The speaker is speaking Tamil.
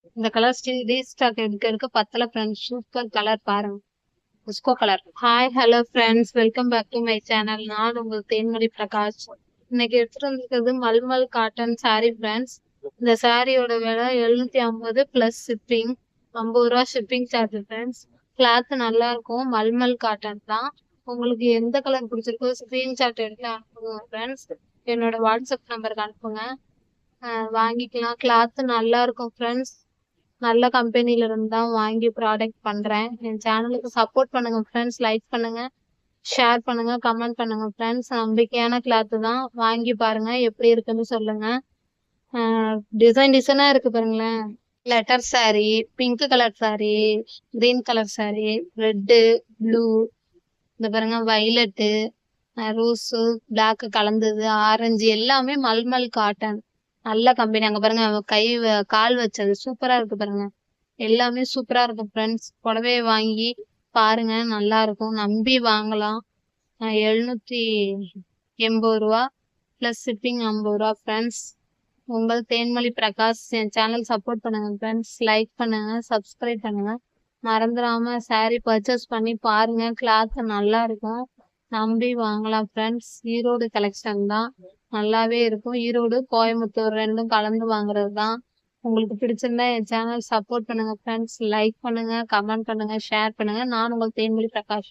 இந்த கலர் ஸ்டில் ரீஸ்டாக் எடுக்க பத்தல ஃப்ரெண்ட்ஸ். சூப்பர் கலர் பாருங்க. உஸ்கோ colour. Hi hello friends, welcome back to my channel. நான் உங்கள் தேன்மொழி பிரகாஷ். இன்னைக்கு எடுத்துட்டு வந்திருக்கிறது மல்மல் காட்டன் saree ஃப்ரெண்ட்ஸ். இந்த சாரியோட விலை 750 பிளஸ் ஷிப்பிங். 50 ரூபா ஷிப்பிங் சார்ஜ் ஃப்ரெண்ட்ஸ். கிளாத் நல்லா இருக்கும், மல்மல் காட்டன் தான். உங்களுக்கு எந்த கலர் பிடிச்சிருக்கோ ஸ்கிரீன்ஷாட் எடுத்து அனுப்புங்க ஃப்ரெண்ட்ஸ். என்னோட வாட்ஸ்அப் நம்பருக்கு அனுப்புங்க. வாங்கிக்கலாம். கிளாத் நல்லா இருக்கும் ஃப்ரெண்ட்ஸ். நல்ல கம்பெனில இருந்து தான் வாங்கி ப்ராடக்ட் பண்றேன். என் சேனலுக்கு சப்போர்ட் பண்ணுங்க ஃப்ரெண்ட்ஸ். லைக் பண்ணுங்க, ஷேர் பண்ணுங்க, கமெண்ட் பண்ணுங்க ஃப்ரெண்ட்ஸ். நம்பிக்கையான கிளாத் தான், வாங்கி பாருங்க எப்படி இருக்குன்னு சொல்லுங்க. டிசைன் டிசைனா இருக்கு பாருங்களேன். Letter saree, pink colour saree, green colour saree, red, blue, இந்த பாருங்க வைலட்டு, ரோஸு, பிளாக் கலந்தது, ஆரஞ்சு, எல்லாமே மல்மல் காட்டன். நல்ல கம்பெனி. அங்க பாருங்க கால் வச்சது சூப்பரா இருக்கு பாருங்க. எல்லாமே சூப்பரா இருக்கும் ஃப்ரெண்ட்ஸ். புடவைய வாங்கி பாருங்க, நல்லா இருக்கும், நம்பி வாங்கலாம். 780 ரூபா பிளஸ் ஷிப்பிங் 50 ரூபா ஃப்ரெண்ட்ஸ். உங்கள் தேன்மொழி பிரகாஷ். என் சேனல் சப்போர்ட் பண்ணுங்க ஃப்ரெண்ட்ஸ். லைக் பண்ணுங்க, சப்ஸ்கிரைப் பண்ணுங்க. மறந்துடாம saree பர்ச்சேஸ் பண்ணி பாருங்க, கிளாத் நல்லா இருக்கும், நம்பி வாங்கலாம் ஃப்ரெண்ட்ஸ். ஈரோடு கலெக்ஷன் தான், நல்லாவே இருக்கும். ஈரோடு கோயம்புத்தூர் ரெண்டும் கலந்து வாங்குறது தான். உங்களுக்கு பிடிச்சிருந்தா என் சேனல் சப்போர்ட் பண்ணுங்க ஃப்ரெண்ட்ஸ். லைக் பண்ணுங்க, கமெண்ட் பண்ணுங்க, ஷேர் பண்ணுங்க. நான் உங்கள் தேன்மொழி பிரகாஷ்.